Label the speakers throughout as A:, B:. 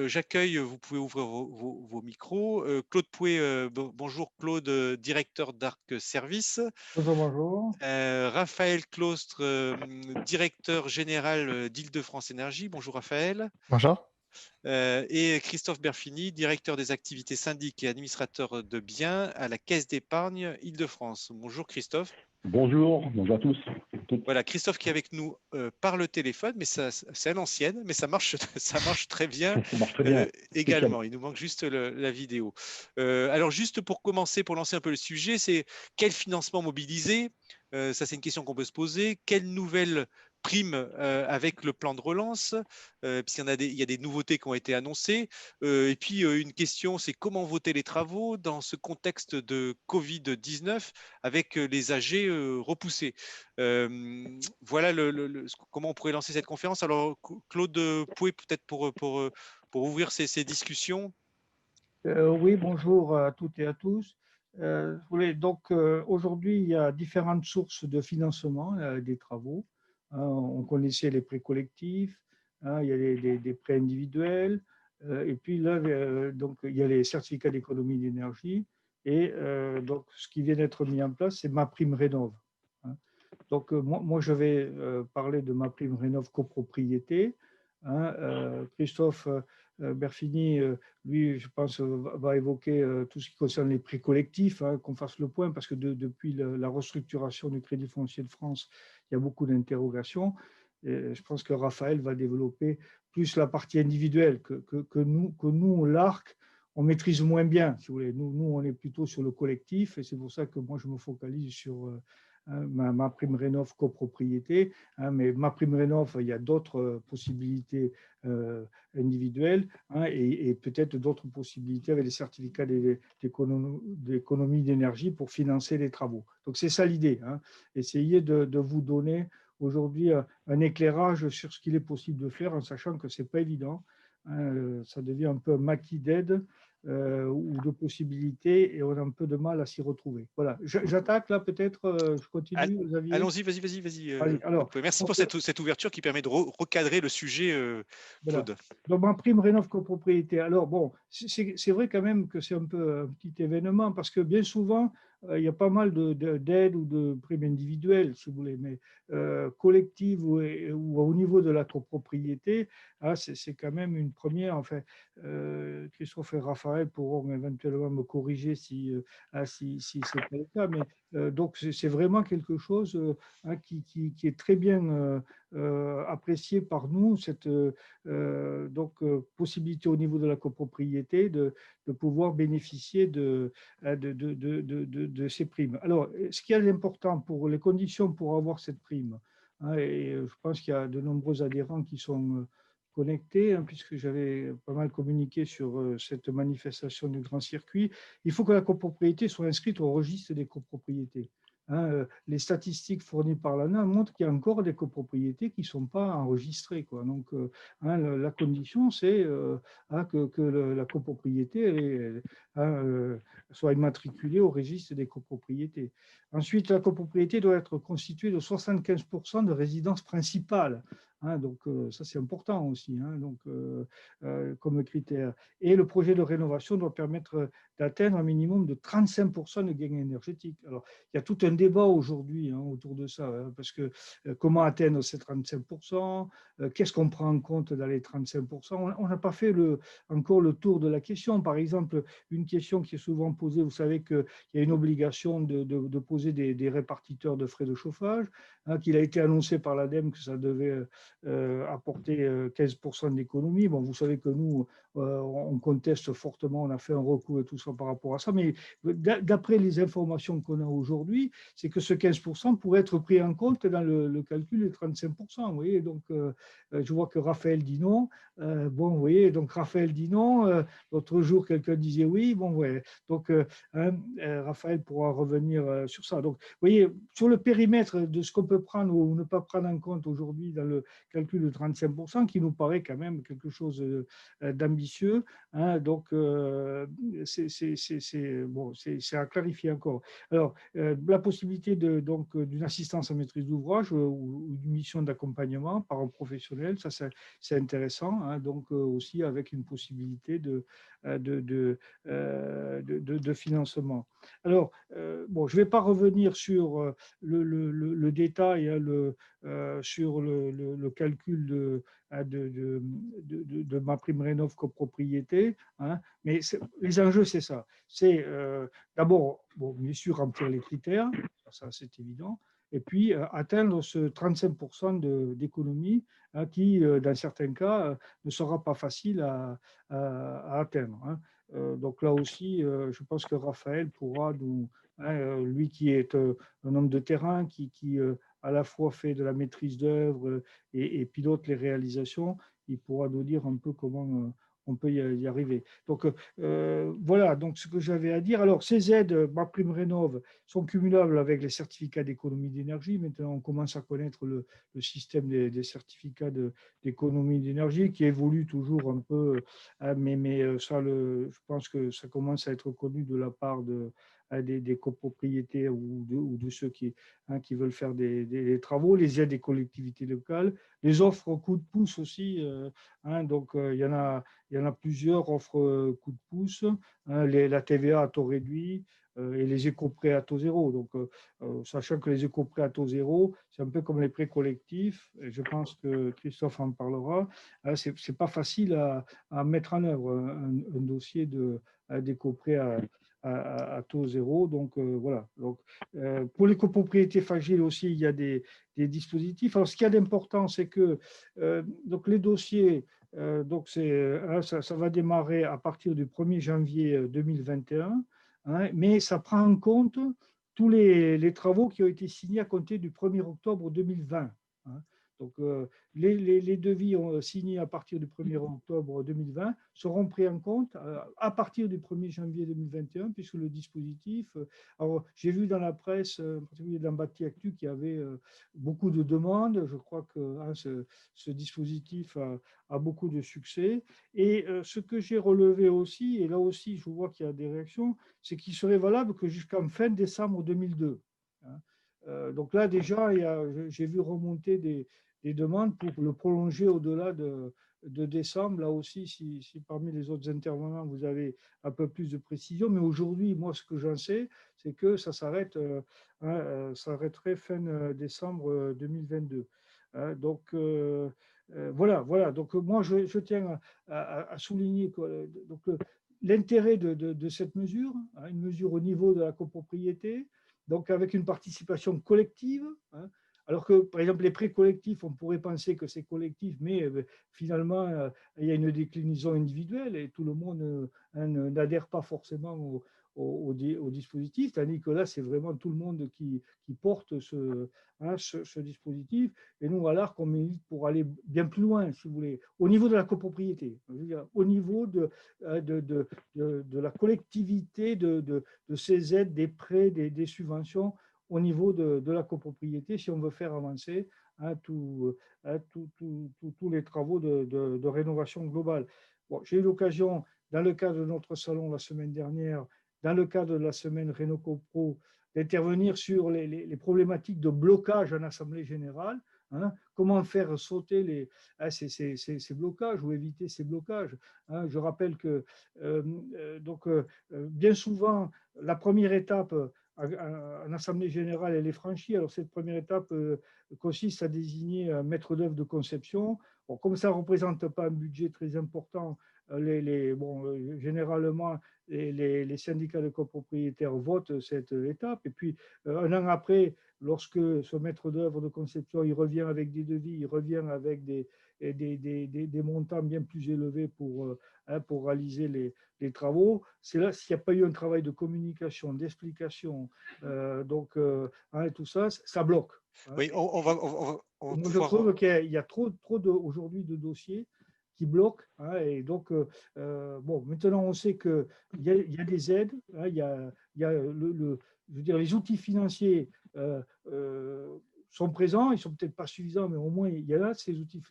A: j'accueille, vous pouvez ouvrir vos micros. Claude Pouet, bonjour Claude, directeur d'Arc Service.
B: Bonjour, bonjour.
A: Raphaël Claustre, directeur général d'Île-de-France Énergie. Bonjour Raphaël.
C: Bonjour.
A: Et Christophe Berfini, directeur des activités syndic et administrateur de biens à la Caisse d'épargne Île-de-France. Bonjour Christophe.
C: Bonjour, bonjour à tous.
A: Voilà, Christophe qui est avec nous par le téléphone, mais c'est à l'ancienne, mais ça marche, ça marche très bien
C: Ça marche très bien.
A: également. Il nous manque juste la vidéo. Alors, juste pour commencer, pour lancer un peu le sujet, c'est quel financement mobiliser? Ça, c'est une question qu'on peut se poser. Quelle nouvelle prime avec le plan de relance, il y a des nouveautés qui ont été annoncées. Et puis, une question, c'est comment voter les travaux dans ce contexte de Covid-19 avec les AG repoussés. Voilà comment on pourrait lancer cette conférence. Alors, Claude Pouet, peut-être pour ouvrir ces discussions.
B: Oui, bonjour à toutes et à tous. Aujourd'hui, il y a différentes sources de financement des travaux. On connaissait les prêts collectifs, il y a des prêts individuels, et puis là, donc, il y a les certificats d'économie d'énergie. Et donc, ce qui vient d'être mis en place, c'est MaPrimeRénov'. Donc, moi, je vais parler de MaPrimeRénov' copropriété. Christophe Berfini, lui, je pense, va évoquer tout ce qui concerne les prêts collectifs, qu'on fasse le point, parce que depuis la restructuration du Crédit foncier de France, il y a beaucoup d'interrogations. Et je pense que Raphaël va développer plus la partie individuelle que nous, l'ARC, on maîtrise moins bien, si vous voulez. Nous, on est plutôt sur le collectif, et c'est pour ça que moi, je me focalise sur MaPrimeRénov' copropriété, mais MaPrimeRénov', il y a d'autres possibilités individuelles, et peut-être d'autres possibilités avec les certificats d'économie d'énergie pour financer les travaux. Donc c'est ça l'idée, essayer de vous donner aujourd'hui un éclairage sur ce qu'il est possible de faire en sachant que ce n'est pas évident. Ça devient un peu un maquis d'aide ou de possibilités et on a un peu de mal à s'y retrouver. Voilà, j'attaque là peut-être, je continue, Xavier.
A: Allons-y, vas-y.
B: Allez, alors,
A: Merci
B: donc,
A: pour cette ouverture qui permet de recadrer le sujet,
B: voilà.
A: Claude.
B: Donc, MaPrimeRénov' copropriété. Alors, bon, c'est vrai quand même que c'est un peu un petit événement parce que bien souvent, il y a pas mal d'aides ou de primes individuelles, si vous voulez, mais collectives ou au niveau de la copropriété, c'est quand même une première. Enfin, Christophe et Raphaël pourront éventuellement me corriger si ce n'est pas le cas, mais donc c'est vraiment quelque chose qui est très bien apprécié par nous, cette possibilité au niveau de la copropriété de pouvoir bénéficier de ces primes. Alors, ce qui est important pour les conditions pour avoir cette prime, et je pense qu'il y a de nombreux adhérents qui sont connectés, puisque j'avais pas mal communiqué sur cette manifestation du grand circuit, il faut que la copropriété soit inscrite au registre des copropriétés. Les statistiques fournies par l'ANA montrent qu'il y a encore des copropriétés qui ne sont pas enregistrées, quoi. Donc, la condition, c'est que la copropriété soit immatriculée au registre des copropriétés. Ensuite, la copropriété doit être constituée de 75% de résidence principale. Donc, ça, c'est important aussi, comme critère. Et le projet de rénovation doit permettre d'atteindre un minimum de 35% de gains énergétiques. Alors, il y a tout un débat aujourd'hui autour de ça, parce que comment atteindre ces 35%, qu'est-ce qu'on prend en compte dans les 35%? On n'a pas fait encore le tour de la question. Par exemple, une question qui est souvent posée, vous savez qu'il y a une obligation de poser des répartiteurs de frais de chauffage, qu'il a été annoncé par l'ADEME que ça devait apporter 15% d'économie. Bon, vous savez que nous, on conteste fortement, on a fait un recours et tout ça par rapport à ça, mais d'après les informations qu'on a aujourd'hui, c'est que ce 15% pourrait être pris en compte dans le calcul des 35%. Vous voyez, donc je vois que Raphaël dit non. Bon, vous voyez, donc Raphaël dit non. L'autre jour, quelqu'un disait oui. Bon, ouais. Donc, Raphaël pourra revenir sur ça. Donc, vous voyez, sur le périmètre de ce qu'on peut prendre ou ne pas prendre en compte aujourd'hui dans le calcul de 35%, qui nous paraît quand même quelque chose d'ambitieux ambitieux. Donc, c'est à clarifier encore. Alors, la possibilité d'une assistance à maîtrise d'ouvrage ou d'une mission d'accompagnement par un professionnel, ça c'est intéressant. Donc, aussi avec une possibilité de financement. Alors, je ne vais pas revenir sur le détail, sur le calcul de ma prime rénov copropriété, mais les enjeux, c'est ça. C'est d'abord, bien sûr, remplir les critères, ça c'est évident, et puis atteindre ce 35% d'économie qui, dans certains cas, ne sera pas facile à atteindre. Donc là aussi, je pense que Raphaël pourra nous, lui qui est un homme de terrain, qui à la fois fait de la maîtrise d'œuvre et pilote les réalisations, il pourra nous dire un peu comment on peut y arriver. Donc voilà, donc ce que j'avais à dire. Alors ces aides, MaPrimeRénov', sont cumulables avec les certificats d'économie d'énergie. Maintenant, on commence à connaître le système des certificats d'économie d'énergie qui évolue toujours un peu, mais ça, je pense que ça commence à être connu de la part des copropriétaires ou de ceux qui veulent faire des travaux, les aides des collectivités locales, les offres coup de pouce aussi. Donc, il y en a plusieurs offres coup de pouce, la TVA à taux réduit et les éco-prêts à taux zéro. Donc, sachant que les éco-prêts à taux zéro, c'est un peu comme les prêts collectifs, et je pense que Christophe en parlera, c'est pas facile à mettre en œuvre un dossier d'éco-prêt à taux zéro. Donc, voilà. Donc, pour les copropriétés fragiles aussi, il y a des dispositifs. Alors, ce qu'il y a d'important, c'est que donc les dossiers, donc ça va démarrer à partir du 1er janvier 2021, mais ça prend en compte tous les travaux qui ont été signés à compter du 1er octobre 2020. Donc, les devis signés à partir du 1er octobre 2020 seront pris en compte à partir du 1er janvier 2021, puisque le dispositif. Alors, j'ai vu dans la presse, en particulier dans Bâti Actu, qu'il y avait beaucoup de demandes. Je crois que ce dispositif a beaucoup de succès. Et ce que j'ai relevé aussi, et là aussi, je vois qu'il y a des réactions, c'est qu'il serait valable que jusqu'en fin décembre 2002. Donc là, déjà, j'ai vu remonter des demandes pour le prolonger au-delà de décembre. Là aussi, si parmi les autres intervenants, vous avez un peu plus de précision. Mais aujourd'hui, moi, ce que j'en sais, c'est que ça s'arrêterait fin décembre 2022. Donc, voilà. Donc, moi, je tiens à souligner que l'intérêt de cette mesure, une mesure au niveau de la copropriété, donc avec une participation collective. Alors que, par exemple, les prêts collectifs, on pourrait penser que c'est collectif, mais finalement, il y a une déclinaison individuelle et tout le monde n'adhère pas forcément au dispositif, tandis que là, c'est vraiment tout le monde qui porte ce dispositif. Et nous, à l'ARC, on milite pour aller bien plus loin, si vous voulez, au niveau de la copropriété, au niveau de la collectivité de ces aides, des prêts, des subventions, au niveau de la copropriété, si on veut faire avancer tous les travaux de rénovation globale. Bon, j'ai eu l'occasion, dans le cadre de notre salon la semaine dernière, dans le cadre de la semaine Rénocopro, d'intervenir sur les problématiques de blocage en Assemblée générale. Comment faire sauter ces blocages ou éviter ces blocages. Je rappelle que bien souvent, la première étape en Assemblée générale, elle est franchie. Alors, cette première étape consiste à désigner un maître d'œuvre de conception. Bon, comme ça ne représente pas un budget très important, généralement, les syndicats de copropriétaires votent cette étape. Et puis, un an après, lorsque ce maître d'œuvre de conception il revient avec des devis, il revient avec des montants bien plus élevés pour réaliser les travaux. C'est là, s'il n'y a pas eu un travail de communication, d'explication, tout ça, ça bloque.
A: Oui, on va
B: Moi, je
A: pouvoir.
B: trouve qu'il y a trop aujourd'hui de dossiers qui bloquent. Et donc, maintenant, on sait qu'il y a des aides. Il y a je veux dire, les outils financiers sont présents, ils ne sont peut-être pas suffisants, mais au moins il y a là ces outils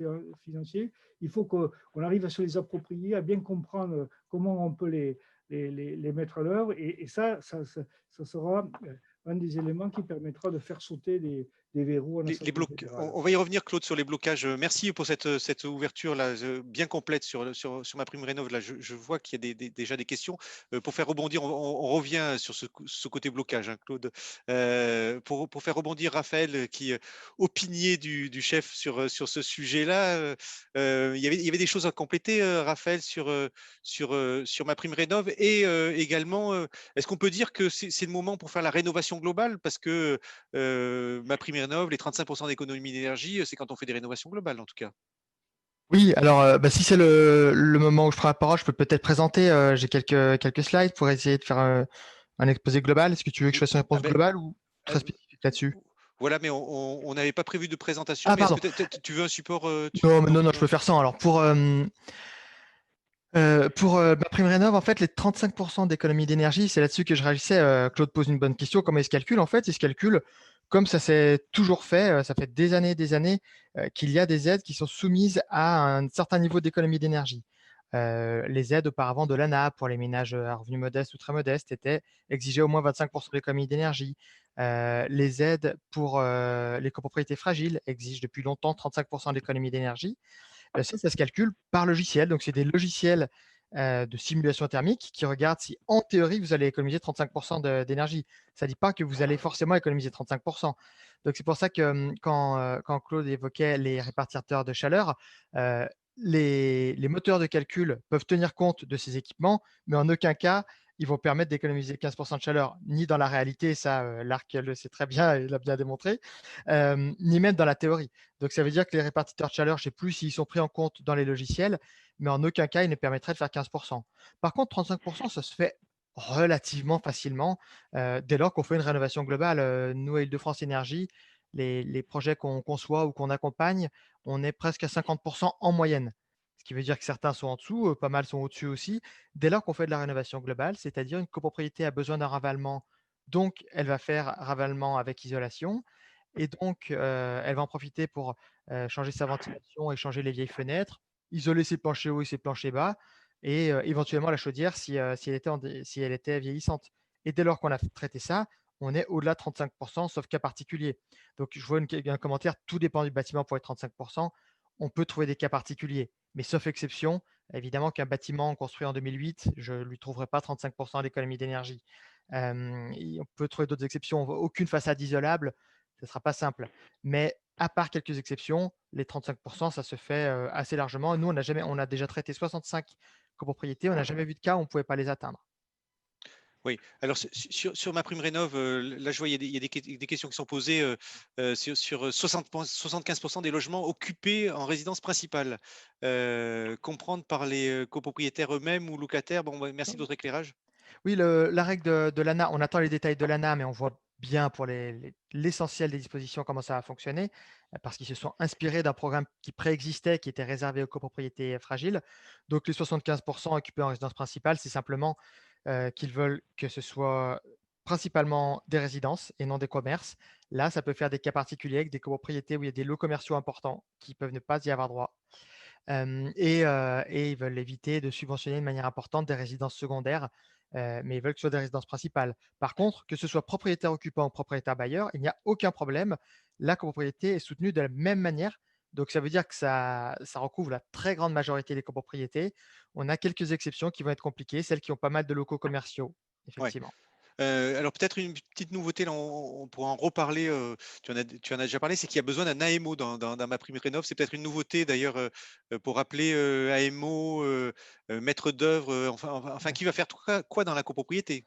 B: financiers. Il faut qu'on arrive à se les approprier, à bien comprendre comment on peut les mettre à l'œuvre. Et ça sera un des éléments qui permettra de faire sauter des verrous en assemblée générale.
A: On va y revenir, Claude, sur les blocages. Merci pour cette ouverture là, bien complète sur ma prime rénov. Là, je vois qu'il y a déjà des questions. Pour faire rebondir, on revient sur ce côté blocage, hein, Claude. Pour faire rebondir Raphaël, qui opinier du chef sur ce sujet-là, il y avait des choses à compléter, Raphaël, sur ma prime rénov. Et également, est-ce qu'on peut dire que c'est le moment pour faire la rénovation globale? Parce que ma prime rénov, les 35% d'économie d'énergie, c'est quand on fait des rénovations globales, en tout cas.
D: Oui, alors si c'est le moment où je prends la parole, je peux peut-être présenter. J'ai quelques slides pour essayer de faire un exposé global. Est-ce que tu veux que je fasse une réponse globale ou très spécifique là-dessus?
A: Voilà, mais on n'avait pas prévu de présentation.
D: Ah,
A: Mais est-ce
D: pardon.
A: que tu veux un support
D: Non, je peux faire ça. Alors pour ma prime rénov, en fait, les 35% d'économie d'énergie, c'est là-dessus que je réagissais. Claude pose une bonne question. Comment il se calcule? En fait, il se calcule comme ça s'est toujours fait. Ça fait des années qu'il y a des aides qui sont soumises à un certain niveau d'économie d'énergie. Les aides auparavant de l'ANA pour les ménages à revenus modestes ou très modestes étaient exigées au moins 25% d'économie d'énergie. Les aides pour les copropriétés fragiles exigent depuis longtemps 35% d'économie d'énergie. Ça se calcule par logiciel. Donc, c'est des logiciels de simulation thermique qui regardent si, en théorie, vous allez économiser 35% d'énergie. Ça ne dit pas que vous allez forcément économiser 35%. Donc, c'est pour ça que quand Claude évoquait les répartiteurs de chaleur, les moteurs de calcul peuvent tenir compte de ces équipements, mais en aucun cas, ils vont permettre d'économiser 15% de chaleur, ni dans la réalité, ça, l'ARC le sait très bien et l'a bien démontré, ni même dans la théorie. Donc, ça veut dire que les répartiteurs de chaleur, je ne sais plus s'ils sont pris en compte dans les logiciels, mais en aucun cas, ils ne permettraient de faire 15%. Par contre, 35%, ça se fait relativement facilement dès lors qu'on fait une rénovation globale. Nous, à Île-de-France Énergie, les projets qu'on conçoit ou qu'on accompagne, on est presque à 50% en moyenne. Ce qui veut dire que certains sont en dessous, pas mal sont au-dessus aussi. Dès lors qu'on fait de la rénovation globale, c'est-à-dire une copropriété a besoin d'un ravalement, donc elle va faire ravalement avec isolation. Et donc, elle va en profiter pour changer sa ventilation et changer les vieilles fenêtres, isoler ses planchers hauts et ses planchers bas, et éventuellement la chaudière si elle était vieillissante. Et dès lors qu'on a traité ça, on est au-delà de 35%, sauf cas particulier. Donc, je vois un commentaire, tout dépend du bâtiment pour être 35%. On peut trouver des cas particuliers, mais sauf exception, évidemment qu'un bâtiment construit en 2008, je ne lui trouverai pas 35% d'économie d'énergie. On peut trouver d'autres exceptions. Aucune façade isolable, ce ne sera pas simple. Mais à part quelques exceptions, les 35%, ça se fait assez largement. Nous, on a déjà traité 65 copropriétés, on n'a jamais vu de cas où on ne pouvait pas les atteindre.
A: Oui, alors sur ma prime rénov, là je vois il y a des questions qui sont posées sur 75% des logements occupés en résidence principale. Comprendre par les copropriétaires eux-mêmes ou locataires. Bon, merci de votre éclairage.
D: Oui, la règle de l'ANA, on attend les détails de l'ANA, mais on voit bien pour l'essentiel des dispositions comment ça a fonctionné, parce qu'ils se sont inspirés d'un programme qui préexistait, qui était réservé aux copropriétés fragiles. Donc les 75% occupés en résidence principale, c'est simplement qu'ils veulent que ce soit principalement des résidences et non des commerces. Là, ça peut faire des cas particuliers avec des copropriétés où il y a des lots commerciaux importants qui peuvent ne pas y avoir droit. Et ils veulent éviter de subventionner de manière importante des résidences secondaires, mais ils veulent que ce soit des résidences principales. Par contre, que ce soit propriétaire occupant ou propriétaire bailleur, il n'y a aucun problème. La copropriété est soutenue de la même manière. Donc, ça veut dire que ça recouvre la très grande majorité des copropriétés. On a quelques exceptions qui vont être compliquées, celles qui ont pas mal de locaux commerciaux,
A: Ouais.
D: effectivement.
A: Alors peut-être une petite nouveauté, là, on pourra en reparler, tu en as déjà parlé, c'est qu'il y a besoin d'un AMO dans ma prime rénov. C'est peut-être une nouveauté d'ailleurs pour rappeler AMO, maître d'œuvre, enfin qui va faire quoi dans la copropriété?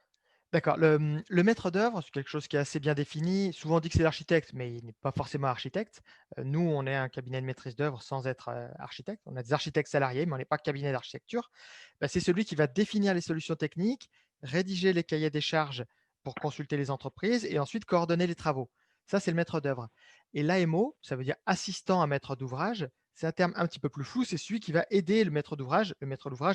D: D'accord. Le maître d'œuvre, c'est quelque chose qui est assez bien défini. Souvent, on dit que c'est l'architecte, mais il n'est pas forcément architecte. Nous, on est un cabinet de maîtrise d'œuvre sans être architecte. On a des architectes salariés, mais on n'est pas cabinet d'architecture. Bah, c'est celui qui va définir les solutions techniques, rédiger les cahiers des charges pour consulter les entreprises et ensuite coordonner les travaux. Ça, c'est le maître d'œuvre. Et l'AMO, ça veut dire assistant à maître d'ouvrage. c'est un terme un petit peu plus flou, c'est celui qui va aider le maître d'ouvrage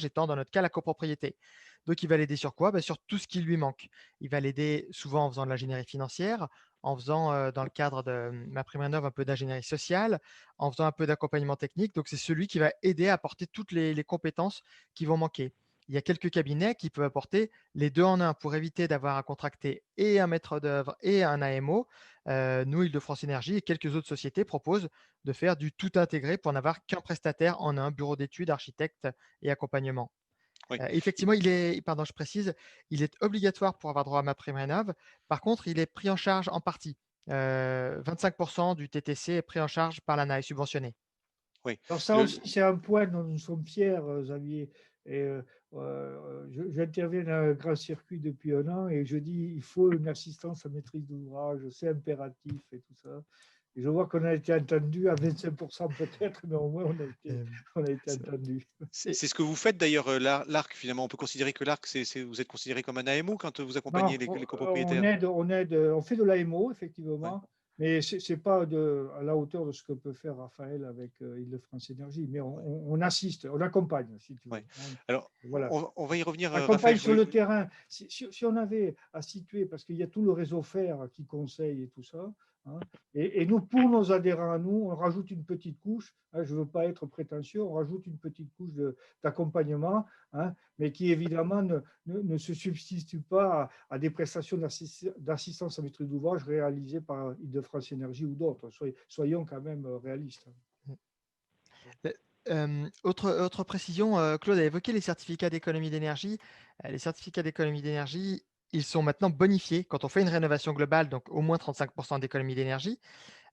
D: étant dans notre cas la copropriété. Donc il va l'aider sur quoi? Sur tout ce qui lui manque. Il va l'aider souvent en faisant de l'ingénierie financière, en faisant dans le cadre de MaPrimeRénov' un peu d'ingénierie sociale, en faisant un peu d'accompagnement technique. Donc c'est celui qui va aider à apporter toutes les compétences qui vont manquer. Il y a quelques cabinets qui peuvent apporter les deux en un pour éviter d'avoir à contracter et un maître d'œuvre et un AMO. Nous, Île-de-France Énergie et quelques autres sociétés proposent de faire du tout intégré pour n'avoir qu'un prestataire en un, bureau d'études, architecte et accompagnement.
A: Oui.
D: Effectivement, pardon, je précise, il est obligatoire pour avoir droit à MaPrimeRénov'. Par contre, il est pris en charge en partie. 25% du TTC est pris en charge par l'ANA et subventionné.
A: Oui.
B: Alors ça aussi, c'est un point dont nous sommes fiers, Xavier. Et j'interviens dans un grand circuit depuis 1 an et je dis il faut une assistance à maîtrise d'ouvrage, c'est impératif et tout ça. Et je vois qu'on a été entendu à 25% peut-être, mais au moins on a été entendu.
A: C'est ce que vous faites d'ailleurs, l'ARC, finalement. On peut considérer que l'ARC, vous êtes considéré comme un AMO quand vous accompagnez les copropriétaires?
B: On fait de l'AMO, effectivement,
A: Ouais.
B: mais ce n'est pas à la hauteur de ce que peut faire Raphaël avec Île-de-France Énergie, mais on assiste, on accompagne, si tu veux.
A: Ouais. Alors,
B: voilà.
A: on va y revenir,
B: On accompagne
A: Raphaël.
B: sur le terrain. Si on avait à situer, parce qu'il y a tout le réseau FER qui conseille et tout ça, hein, et nous, pour nos adhérents à nous, on rajoute une petite couche, hein, je ne veux pas être prétentieux, on rajoute une petite couche d'accompagnement, hein, mais qui évidemment ne se substitue pas à des prestations d'assistance à maîtrise d'ouvrage réalisées par Île-de-France Énergie ou d'autres. Soyons quand même réalistes.
D: Autre précision, Claude a évoqué les certificats d'économie d'énergie. Les certificats d'économie d'énergie, ils sont maintenant bonifiés quand on fait une rénovation globale, donc au moins 35% d'économie d'énergie,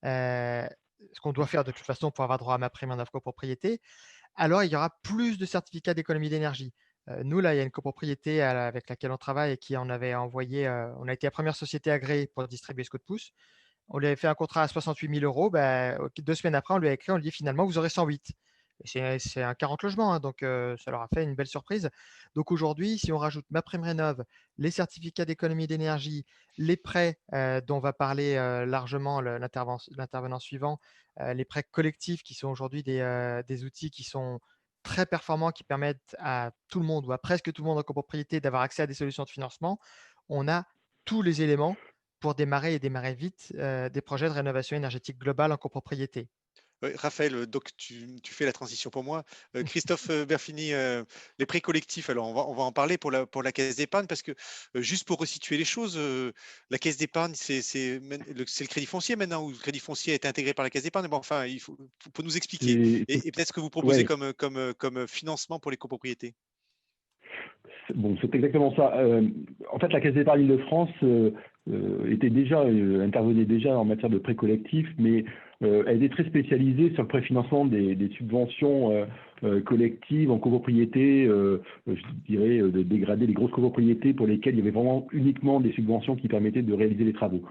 D: ce qu'on doit faire de toute façon pour avoir droit à MaPrimeRénov' copropriété. Alors, il y aura plus de certificats d'économie d'énergie. Nous, là, il y a une copropriété avec laquelle on travaille et qui en avait envoyé, on a été la première société agréée pour distribuer ce coup de pouce. On lui avait fait un contrat à 68 000 €. 2 semaines après, on lui a écrit, on lui dit finalement, vous aurez 108. C'est un 40 logements, hein, donc ça leur a fait une belle surprise. Donc aujourd'hui, si on rajoute MaPrimeRénov', les certificats d'économie d'énergie, les prêts dont va parler largement l'intervenant suivant, les prêts collectifs qui sont aujourd'hui des outils qui sont très performants, qui permettent à tout le monde ou à presque tout le monde en copropriété d'avoir accès à des solutions de financement, on a tous les éléments pour démarrer vite des projets de rénovation énergétique globale en copropriété.
A: Raphaël, donc tu fais la transition pour moi. Christophe Berfini, les prêts collectifs, alors on va en parler pour la caisse d'épargne parce que juste pour resituer les choses, la caisse d'épargne, c'est le crédit foncier maintenant, ou le crédit foncier a été intégré par la caisse d'épargne. Bon, enfin, il faut nous expliquer et peut-être ce que vous proposez comme financement pour les copropriétés.
C: Bon, c'est exactement ça. En fait, la Caisse d'épargne de France intervenait déjà en matière de prêts collectifs, mais elle est très spécialisée sur le préfinancement des subventions collectives en copropriété, je dirais de dégrader les grosses copropriétés pour lesquelles il y avait vraiment uniquement des subventions qui permettaient de réaliser les travaux.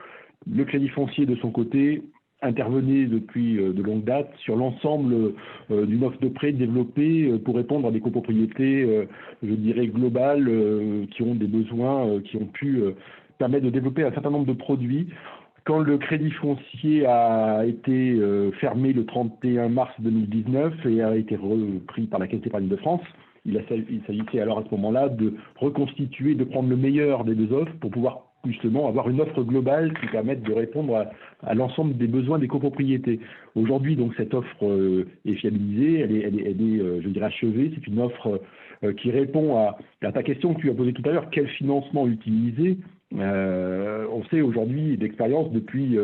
C: Le crédit foncier, de son côté, intervenait depuis de longue date sur l'ensemble d'une offre de prêt développée pour répondre à des copropriétés, je dirais, globales, qui ont des besoins, qui ont pu permettre de développer un certain nombre de produits. Quand le crédit foncier a été fermé le 31 mars 2019 et a été repris par la Caisse d'épargne de France, il s'agissait alors à ce moment-là de reconstituer, de prendre le meilleur des deux offres pour pouvoir justement avoir une offre globale qui permette de répondre à l'ensemble des besoins des copropriétés. Aujourd'hui, donc, cette offre est fiabilisée, elle est je dirais, achevée. C'est une offre qui répond à ta question que tu as posée tout à l'heure, quel financement utiliser. On sait aujourd'hui d'expérience depuis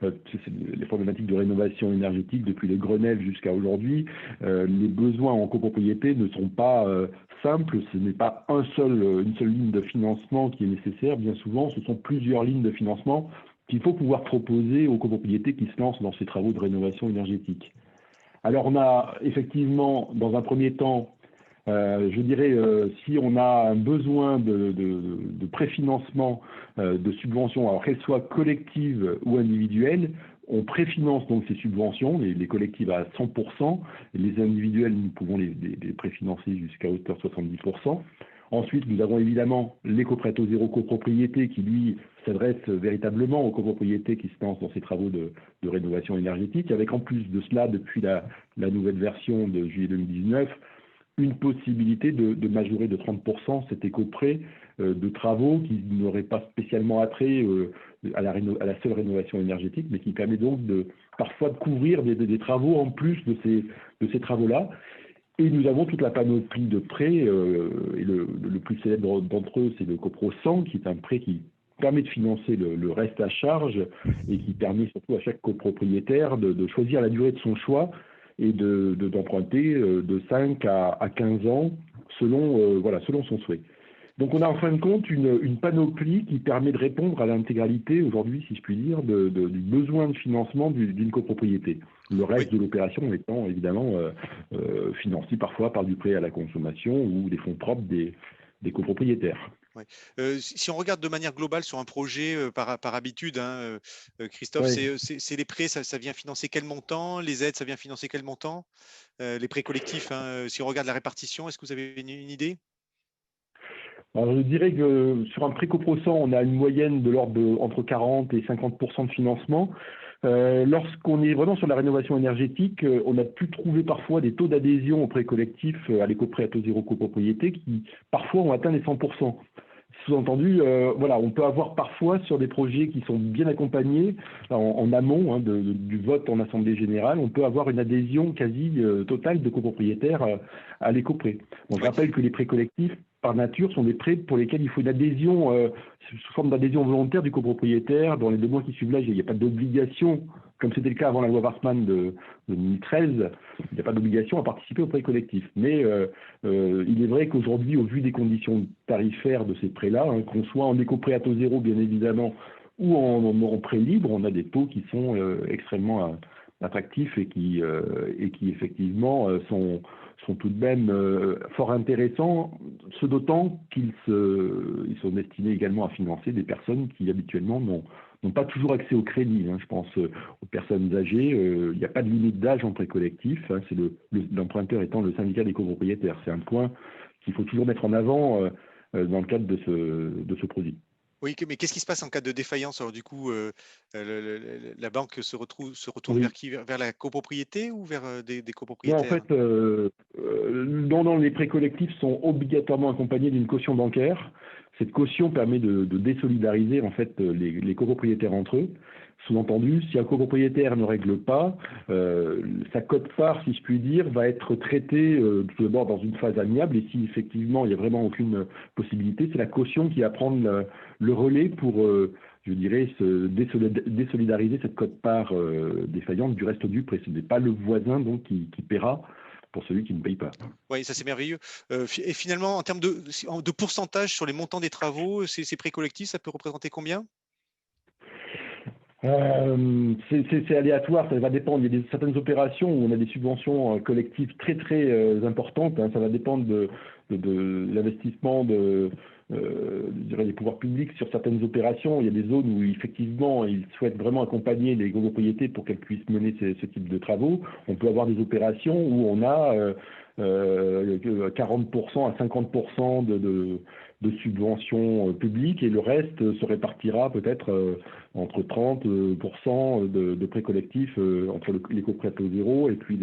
C: les problématiques de rénovation énergétique, depuis le Grenelle jusqu'à aujourd'hui, les besoins en copropriété ne sont pas simples. Ce n'est pas une seule ligne de financement qui est nécessaire. Bien souvent, ce sont plusieurs lignes de financement qu'il faut pouvoir proposer aux copropriétés qui se lancent dans ces travaux de rénovation énergétique. Alors, on a effectivement, dans un premier temps, je dirais, si on a un besoin de préfinancement de subventions, alors qu'elles soient collectives ou individuelles, on préfinance donc ces subventions, les collectives à 100%, et les individuelles, nous pouvons les préfinancer jusqu'à hauteur de 70%. Ensuite, nous avons évidemment l'éco-prêt à taux zéro copropriété qui, lui, s'adresse véritablement aux copropriétés qui se lancent dans ces travaux de rénovation énergétique, avec en plus de cela, depuis la nouvelle version de juillet 2019, une possibilité de majorer de 30% cet éco-prêt de travaux qui n'aurait pas spécialement attrait à la seule rénovation énergétique, mais qui permet donc parfois de couvrir des travaux en plus de ces travaux-là. Et nous avons toute la panoplie de prêts, et le plus célèbre d'entre eux, c'est le Copro 100, qui est un prêt qui permet de financer le reste à charge et qui permet surtout à chaque copropriétaire de choisir la durée de son choix et d'emprunter de 5 à 15 ans selon son souhait. Donc on a en fin de compte une panoplie qui permet de répondre à l'intégralité aujourd'hui, si je puis dire, du besoin de financement d'une copropriété. Le reste de l'opération étant évidemment financé parfois par du prêt à la consommation ou des fonds propres des copropriétaires.
A: Ouais. Si on regarde de manière globale sur un projet par habitude, hein, Christophe,
C: Ouais.
A: c'est les prêts, ça vient financer quel montant? Les aides, ça vient financer quel montant? Les prêts collectifs, hein, si on regarde la répartition, est-ce que vous avez une idée?
C: Alors, je dirais que sur un prêt copro 100, on a une moyenne de l'ordre entre 40 et 50% de financement. Lorsqu'on est vraiment sur la rénovation énergétique, on a pu trouver parfois des taux d'adhésion au prêt collectif à l'éco-prêt à taux zéro copropriété qui parfois ont atteint les 100%. Sous-entendu, on peut avoir parfois sur des projets qui sont bien accompagnés en amont du vote en assemblée générale, on peut avoir une adhésion quasi totale de copropriétaires à l'éco-prêt. Bon, je rappelle que les prêts collectifs, par nature, sont des prêts pour lesquels il faut une adhésion sous forme d'adhésion volontaire du copropriétaire. Dans les 2 mois qui suivent l'âge, il n'y a pas d'obligation, comme c'était le cas avant la loi Warsmann de 2013, il n'y a pas d'obligation à participer au prêt collectif. Mais il est vrai qu'aujourd'hui, au vu des conditions tarifaires de ces prêts-là, qu'on soit en éco-prêt à taux zéro, bien évidemment, ou en prêt libre, on a des taux qui sont extrêmement attractifs et qui effectivement sont tout de même fort intéressants, ce d'autant qu'ils sont destinés également à financer des personnes qui habituellement n'ont pas toujours accès au crédit. Je pense aux personnes âgées. Il n'y a pas de limite d'âge en prêt collectif. C'est l'emprunteur étant le syndicat des copropriétaires. C'est un point qu'il faut toujours mettre en avant dans le cadre de ce produit.
A: Oui, mais qu'est-ce qui se passe en cas de défaillance? Alors du coup, la banque se retourne
C: Oui.
A: vers qui? Vers la copropriété ou vers des
C: Non,
A: copropriétaires?
C: en fait, les prêts collectifs sont obligatoirement accompagnés d'une caution bancaire. Cette caution permet de désolidariser en fait les copropriétaires entre eux. Sous-entendu, si un copropriétaire ne règle pas, sa quote-part, si je puis dire, va être traitée tout d'abord dans une phase amiable. Et si effectivement il n'y a vraiment aucune possibilité, c'est la caution qui va prendre le relais pour, je dirais, se désolidariser cette quote-part défaillante du reste du prêt. Ce n'est pas le voisin donc qui paiera pour celui qui ne paye pas.
A: Oui, ça c'est merveilleux. Et finalement, en termes de pourcentage sur les montants des travaux, ces prêts collectifs, ça peut représenter combien?
C: C'est aléatoire, ça va dépendre. Il y a certaines opérations où on a des subventions collectives très très importantes. Ça va dépendre de l'investissement des pouvoirs publics sur certaines opérations. Il y a des zones où effectivement ils souhaitent vraiment accompagner les copropriétés pour qu'elles puissent mener ce type de travaux. On peut avoir des opérations où on a 40% à 50% de subventions publiques et le reste se répartira peut-être entre 30% de prêts collectifs entre l'éco-prêt à taux zéro et puis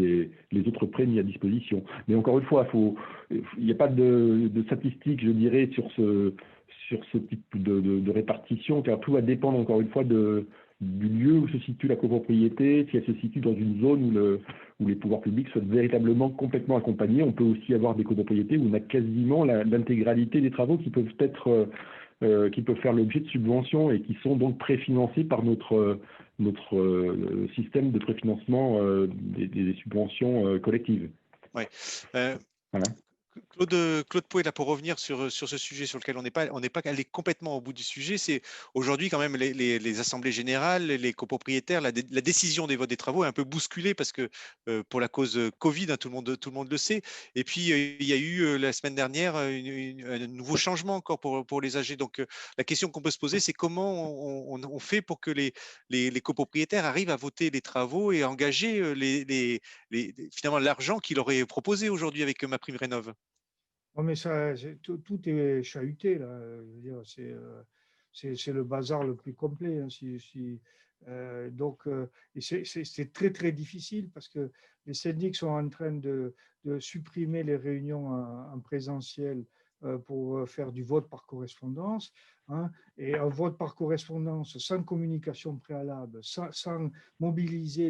C: les autres prêts mis à disposition. Mais encore une fois, il n'y a pas de statistiques, je dirais, sur ce type de répartition, car tout va dépendre encore une fois du lieu où se situe la copropriété, si elle se situe dans une zone où les pouvoirs publics soient véritablement complètement accompagnés. On peut aussi avoir des copropriétés où on a quasiment l'intégralité des travaux qui peuvent faire l'objet de subventions et qui sont donc préfinancés par notre système de préfinancement des subventions collectives.
A: Ouais.
C: Voilà.
A: Claude Pouet, là, pour revenir sur ce sujet sur lequel on n'est pas allé complètement au bout du sujet, c'est aujourd'hui quand même les assemblées générales, les copropriétaires, la décision des votes des travaux est un peu bousculée parce que pour la cause Covid, tout le monde le sait. Et puis il y a eu la semaine dernière un nouveau changement encore pour les âgés. Donc la question qu'on peut se poser, c'est comment on fait pour que les copropriétaires arrivent à voter les travaux et à engager finalement l'argent qu'il aurait proposé aujourd'hui avec MaPrimeRénov'.
B: Non, mais ça, tout est chahuté, là. Je veux dire, c'est le bazar le plus complet, hein, donc, et c'est très, très difficile parce que les syndics sont en train de supprimer les réunions en présentiel pour faire du vote par correspondance, hein, et un vote par correspondance sans communication préalable, sans mobiliser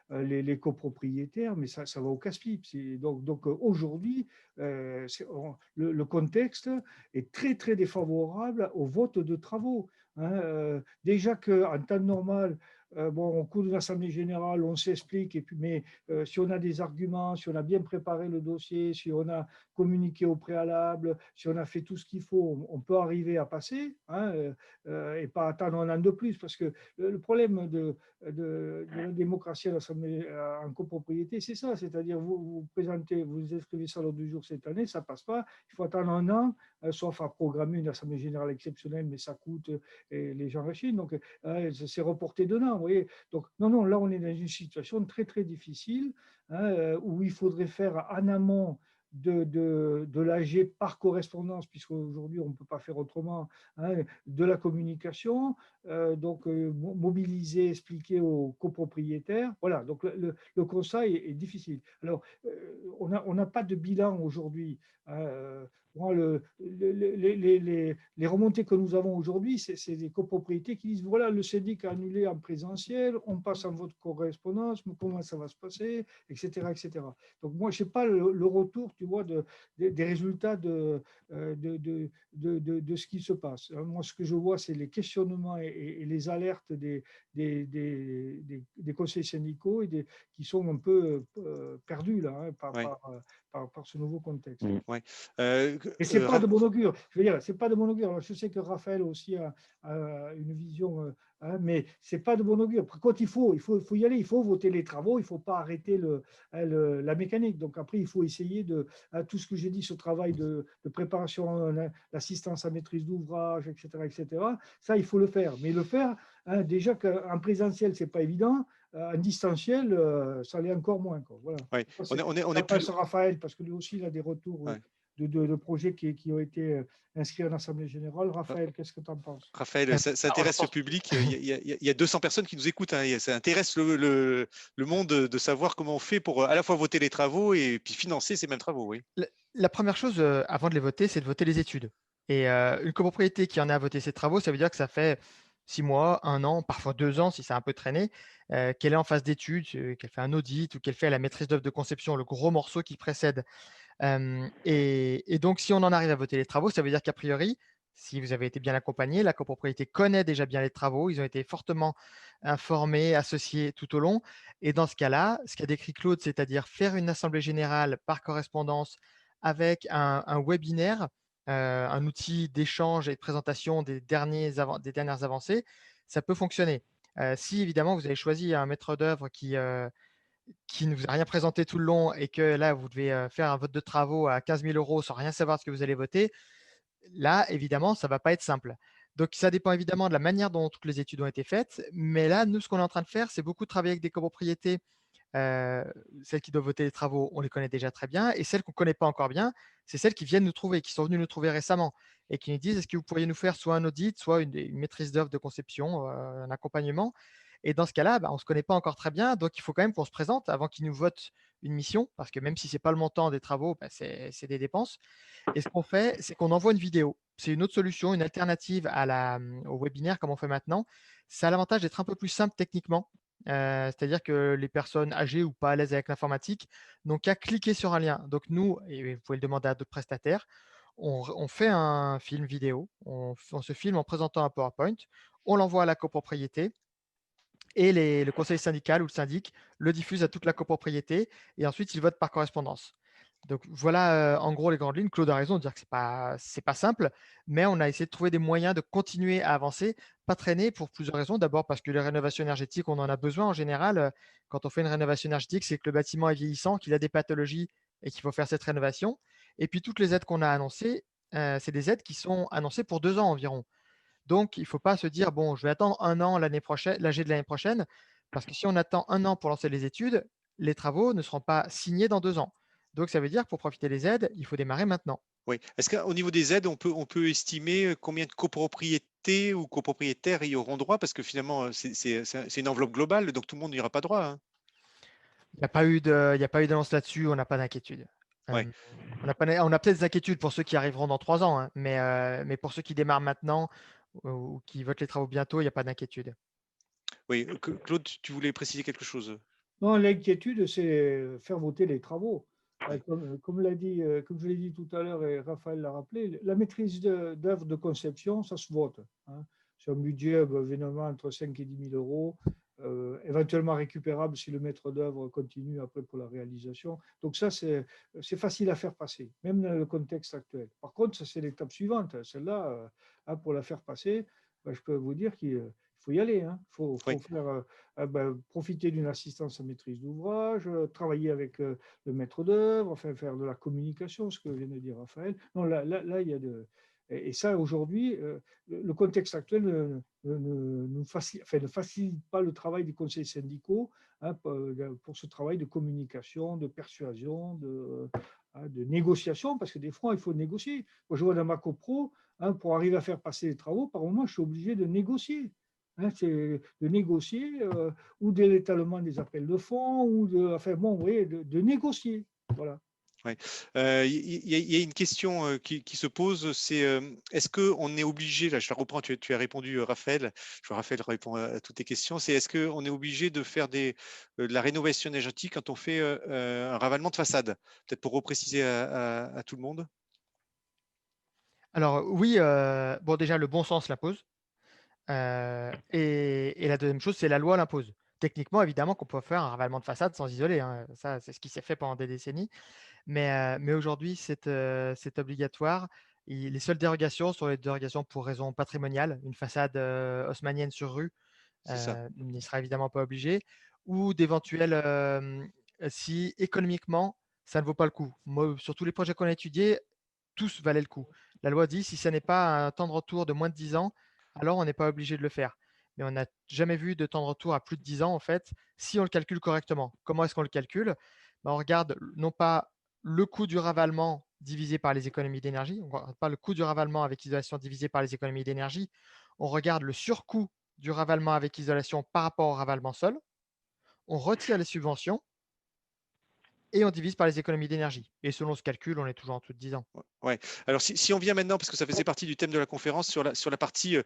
B: les copropriétaires, mais ça va au casse-pipe. Donc aujourd'hui, le contexte est très, très défavorable au vote de travaux, hein. Déjà qu'en temps normal, bon, au cours de l'Assemblée générale, on s'explique, mais si on a des arguments, si on a bien préparé le dossier, si on a communiqué au préalable, si on a fait tout ce qu'il faut, on peut arriver à passer, hein, et pas attendre un an de plus. Parce que le problème de la démocratie à l'Assemblée en copropriété, c'est ça, c'est-à-dire vous présentez, vous inscrivez ça l'ordre du jour cette année, ça passe pas, il faut attendre un an, sauf à programmer une Assemblée générale exceptionnelle, mais ça coûte et les gens rechignent, donc c'est reporté d'un an, vous voyez. Donc non, non, là on est dans une situation très très difficile, hein, où il faudrait faire en amont de l'AG par correspondance, puisqu'aujourd'hui on ne peut pas faire autrement, hein, de la communication, donc mobiliser, expliquer aux copropriétaires. Voilà, donc le constat est difficile. Alors, on n'a pas de bilan aujourd'hui, hein, moi, les remontées que nous avons aujourd'hui, c'est des copropriétés qui disent, voilà, le syndic a annulé en présentiel, on passe en vote correspondance, comment ça va se passer, etc. etc. Donc moi, je n'ai pas le retour, tu vois, des résultats de ce qui se passe. Moi, ce que je vois, c'est les questionnements et les alertes des conseils syndicaux qui sont un peu perdus là, hein,
A: Ouais.
B: par ce nouveau contexte.
A: Ouais.
B: Et c'est pas de bon augure. Je veux dire, c'est pas de bon augure. Alors, je sais que Raphaël aussi a une vision, hein, mais c'est pas de bon augure. Par contre, il faut y aller. Il faut voter les travaux. Il faut pas arrêter la mécanique. Donc après, il faut essayer tout ce que j'ai dit, ce travail de préparation, l'assistance à maîtrise d'ouvrage, etc., etc. Ça, il faut le faire. Mais le faire, hein, déjà qu'en présentiel, c'est pas évident. En distanciel, ça l'est encore moins, quoi. Voilà.
A: Ouais. On est
B: Ça
A: plus.
B: passe à Raphaël parce que lui aussi, il a des retours.
A: Ouais.
B: De projets qui ont été inscrits en Assemblée générale. Raphaël, qu'est-ce que tu en penses?
A: Raphaël, ça intéresse le public. Il y a 200 personnes qui nous écoutent, hein. Ça intéresse le monde de savoir comment on fait pour à la fois voter les travaux et puis financer ces mêmes travaux. Oui.
D: La première chose, avant de les voter, c'est de voter les études. Et une copropriété qui en a à voter ses travaux, ça veut dire que ça fait 6 mois, 1 an, parfois 2 ans si ça a un peu traîné, qu'elle est en phase d'études, qu'elle fait un audit ou qu'elle fait la maîtrise d'œuvre de conception, le gros morceau qui précède. Et donc, si on en arrive à voter les travaux, ça veut dire qu'a priori, si vous avez été bien accompagné, la copropriété connaît déjà bien les travaux, ils ont été fortement informés, associés tout au long. Et dans ce cas-là, ce qu'a décrit Claude, c'est-à-dire faire une assemblée générale par correspondance avec un webinaire, un outil d'échange et de présentation des dernières avancées, ça peut fonctionner. Si évidemment vous avez choisi un maître d'œuvre qui ne vous a rien présenté tout le long et que là, vous devez faire un vote de travaux à 15 000 € sans rien savoir ce que vous allez voter, là, évidemment, ça ne va pas être simple. Donc, ça dépend évidemment de la manière dont toutes les études ont été faites. Mais là, nous, ce qu'on est en train de faire, c'est beaucoup de travailler avec des copropriétés. Celles qui doivent voter les travaux, on les connaît déjà très bien. Et celles qu'on ne connaît pas encore bien, c'est celles qui viennent nous trouver, qui sont venues nous trouver récemment et qui nous disent, est-ce que vous pourriez nous faire soit un audit, soit une maîtrise d'œuvre de conception, un accompagnement. Et dans ce cas-là, on ne se connaît pas encore très bien. Donc, il faut quand même qu'on se présente avant qu'ils nous votent une mission, parce que même si ce n'est pas le montant des travaux, c'est des dépenses. Et ce qu'on fait, c'est qu'on envoie une vidéo. C'est une autre solution, une alternative au webinaire comme on fait maintenant. Ça a l'avantage d'être un peu plus simple techniquement. C'est-à-dire que les personnes âgées ou pas à l'aise avec l'informatique n'ont qu'à cliquer sur un lien. Donc nous, et vous pouvez le demander à d'autres prestataires, on fait un film vidéo, on se filme en présentant un PowerPoint, on l'envoie à la copropriété et le conseil syndical ou le syndic le diffuse à toute la copropriété et ensuite ils votent par correspondance. Donc voilà, en gros, les grandes lignes. Claude a raison de dire que c'est pas simple, mais on a essayé de trouver des moyens de continuer à avancer, pas traîner pour plusieurs raisons. D'abord parce que les rénovations énergétiques, on en a besoin en général. Quand on fait une rénovation énergétique, c'est que le bâtiment est vieillissant, qu'il a des pathologies et qu'il faut faire cette rénovation. Et puis toutes les aides qu'on a annoncées, c'est des aides qui sont annoncées pour 2 ans environ. Donc, il ne faut pas se dire, bon, je vais attendre 1 an l'année prochaine, l'AG de l'année prochaine, parce que si on attend 1 an pour lancer les études, les travaux ne seront pas signés dans 2 ans. Donc, ça veut dire que pour profiter des aides, il faut démarrer maintenant.
A: Oui. Est-ce qu'au niveau des aides, on peut estimer combien de copropriétés ou copropriétaires y auront droit? Parce que finalement, c'est une enveloppe globale, donc tout le monde n'y aura pas droit, hein.
D: Il n'y a pas eu d'annonce là-dessus, on n'a pas d'inquiétude.
A: Ouais.
D: On a peut-être des inquiétudes pour ceux qui arriveront dans 3 ans, hein, mais pour ceux qui démarrent maintenant ou qui votent les travaux bientôt, il n'y a pas d'inquiétude.
A: Oui. Claude, tu voulais préciser quelque chose?
B: Non, l'inquiétude, c'est faire voter les travaux. Comme je l'ai dit tout à l'heure et Raphaël l'a rappelé, la maîtrise d'œuvre de conception, ça se vote, hein. C'est un budget évidemment entre 5 et 10 000 euros, éventuellement récupérable si le maître d'œuvre continue après pour la réalisation. Donc ça, c'est facile à faire passer, même dans le contexte actuel. Par contre, ça, c'est l'étape suivante. Celle-là, pour la faire passer, je peux vous dire qu'il faut y aller, hein. Faut
A: Oui.
B: faire profiter d'une assistance à maîtrise d'ouvrage, travailler avec le maître d'œuvre, enfin faire de la communication, ce que vient de dire Raphaël. Non, là, il y a de... Et ça, aujourd'hui, le contexte actuel ne facilite pas le travail des conseils syndicaux, hein, pour ce travail de communication, de persuasion, de négociation, parce que des fois, il faut négocier. Moi, je vois dans ma copro, hein, pour arriver à faire passer les travaux, par moment, je suis obligé de négocier. Hein, c'est de négocier ou de l'étalement des appels de fonds, ou vous voyez, de négocier. Voilà.
A: Ouais. Il y a une question qui se pose, c'est est-ce qu'on est obligé, là je la reprends, tu as répondu Raphaël, je vois Raphaël répond à toutes tes questions, c'est est-ce qu'on est obligé de faire de la rénovation énergétique quand on fait un ravalement de façade? Peut-être pour repréciser à tout le monde.
D: Alors oui, bon déjà le bon sens l'impose. Et la deuxième chose, c'est la loi l'impose. Techniquement, évidemment, qu'on peut faire un ravalement de façade sans isoler, hein. Ça, c'est ce qui s'est fait pendant des décennies. Mais aujourd'hui, c'est obligatoire. Les seules dérogations sont les dérogations pour raisons patrimoniales. Une façade haussmannienne sur rue
A: C'est ça.
D: n'y sera évidemment pas obligée. Ou d'éventuels, si économiquement, ça ne vaut pas le coup. Moi, sur tous les projets qu'on a étudiés, tous valaient le coup. La loi dit, si ça n'est pas un temps de retour de moins de 10 ans, alors on n'est pas obligé de le faire. Mais on n'a jamais vu de temps de retour à plus de 10 ans, en fait, si on le calcule correctement. Comment est-ce qu'on le calcule? On regarde non pas le coût du ravalement divisé par les économies d'énergie, on ne regarde pas le coût du ravalement avec isolation divisé par les économies d'énergie, on regarde le surcoût du ravalement avec isolation par rapport au ravalement seul, on retire les subventions et on divise par les économies d'énergie. Et selon ce calcul, on est toujours en dessous de 10 ans.
A: Ouais. Alors, si on vient maintenant, parce que ça faisait partie du thème de la conférence, sur la partie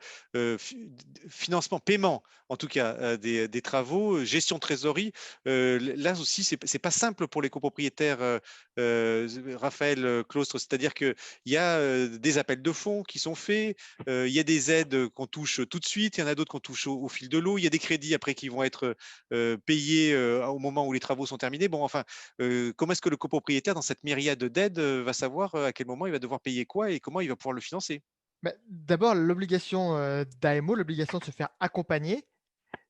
A: financement, paiement, en tout cas, des travaux, gestion de trésorerie, là aussi, c'est pas simple pour les copropriétaires, Raphaël, Claustre, c'est-à-dire qu'il y a des appels de fonds qui sont faits, il y a des aides qu'on touche tout de suite, il y en a d'autres qu'on touche au fil de l'eau, il y a des crédits après qui vont être payés au moment où les travaux sont terminés. Bon, enfin, comment est-ce que le copropriétaire, dans cette myriade d'aides, va savoir à quel moment il va devoir payer quoi et comment il va pouvoir le financer?
D: D'abord, l'obligation d'AMO, l'obligation de se faire accompagner,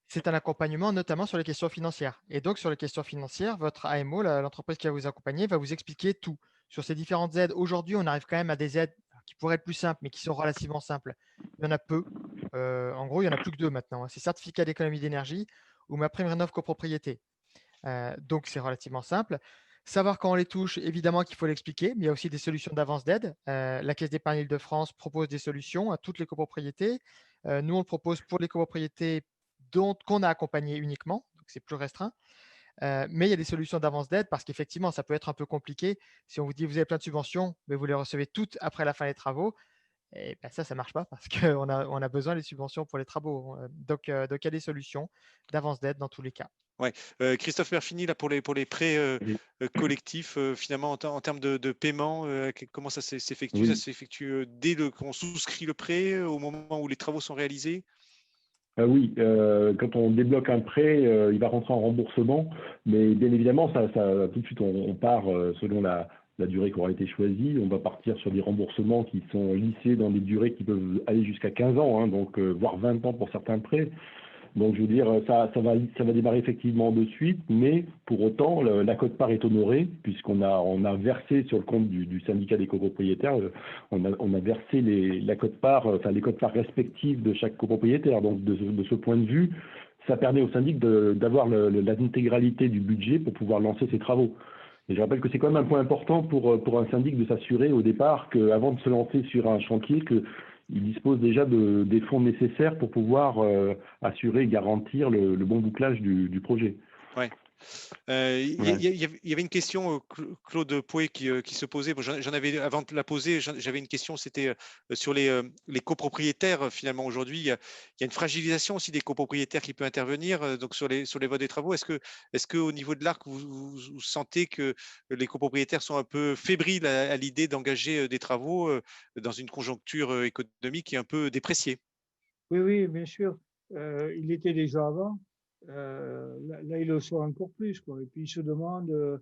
D: c'est un accompagnement notamment sur les questions financières. Et donc, sur les questions financières, votre AMO, l'entreprise qui va vous accompagner, va vous expliquer tout sur ces différentes aides. Aujourd'hui, on arrive quand même à des aides qui pourraient être plus simples, mais qui sont relativement simples. Il y en a peu. En gros, il n'y en a plus que 2 maintenant, hein. C'est certificat d'économie d'énergie ou ma prime rénov copropriété. Donc, c'est relativement simple. Savoir quand on les touche, évidemment qu'il faut l'expliquer, mais il y a aussi des solutions d'avance d'aide. La Caisse d'épargne Île-de-France propose des solutions à toutes les copropriétés. Nous, on le propose pour les copropriétés qu'on a accompagnées uniquement, donc c'est plus restreint. Mais il y a des solutions d'avance d'aide parce qu'effectivement, ça peut être un peu compliqué. Si on vous dit vous avez plein de subventions, mais vous les recevez toutes après la fin des travaux, et ben ça ne marche pas parce qu'on a besoin des subventions pour les travaux. Donc, il y a des solutions d'avance d'aide dans tous les cas.
A: Ouais. Christophe Perfini, là, pour les prêts collectifs, finalement, en termes de paiement, comment ça s'effectue?
C: Oui.
A: Ça s'effectue dès qu'on souscrit le prêt, au moment où les travaux sont réalisés?
C: Oui, quand on débloque un prêt, il va rentrer en remboursement, mais bien évidemment, ça tout de suite, on part selon la durée qui aura été choisie. On va partir sur des remboursements qui sont lissés dans des durées qui peuvent aller jusqu'à 15 ans, hein, donc voire 20 ans pour certains prêts. Donc, je veux dire, ça va démarrer effectivement de suite, mais pour autant, la quote-part est honorée, puisqu'on a versé sur le compte du syndicat des copropriétaires, on a versé la quote-part, enfin les quotes-parts respectives de chaque copropriétaire. Donc, de ce point de vue, ça permet au syndic d'avoir l'intégralité du budget pour pouvoir lancer ses travaux. Et je rappelle que c'est quand même un point important pour un syndic de s'assurer au départ qu'avant de se lancer sur un chantier, qu'il dispose déjà des fonds nécessaires pour pouvoir assurer et garantir le bon bouclage du projet.
A: Ouais.
C: Ouais.
A: Il y avait une question, Claude Pouet, qui se posait. Bon, j'en avais, avant de la poser, j'avais une question, c'était sur les copropriétaires. Finalement, aujourd'hui, il y a une fragilisation aussi des copropriétaires qui peut intervenir donc sur les voies des travaux. Est-ce que au niveau de l'ARC, vous sentez que les copropriétaires sont un peu fébriles à l'idée d'engager des travaux dans une conjoncture économique qui est un peu dépréciée?
B: Oui, oui, bien sûr. Il était déjà avant. Là, ils le sont encore plus, quoi. Et puis, ils se demandent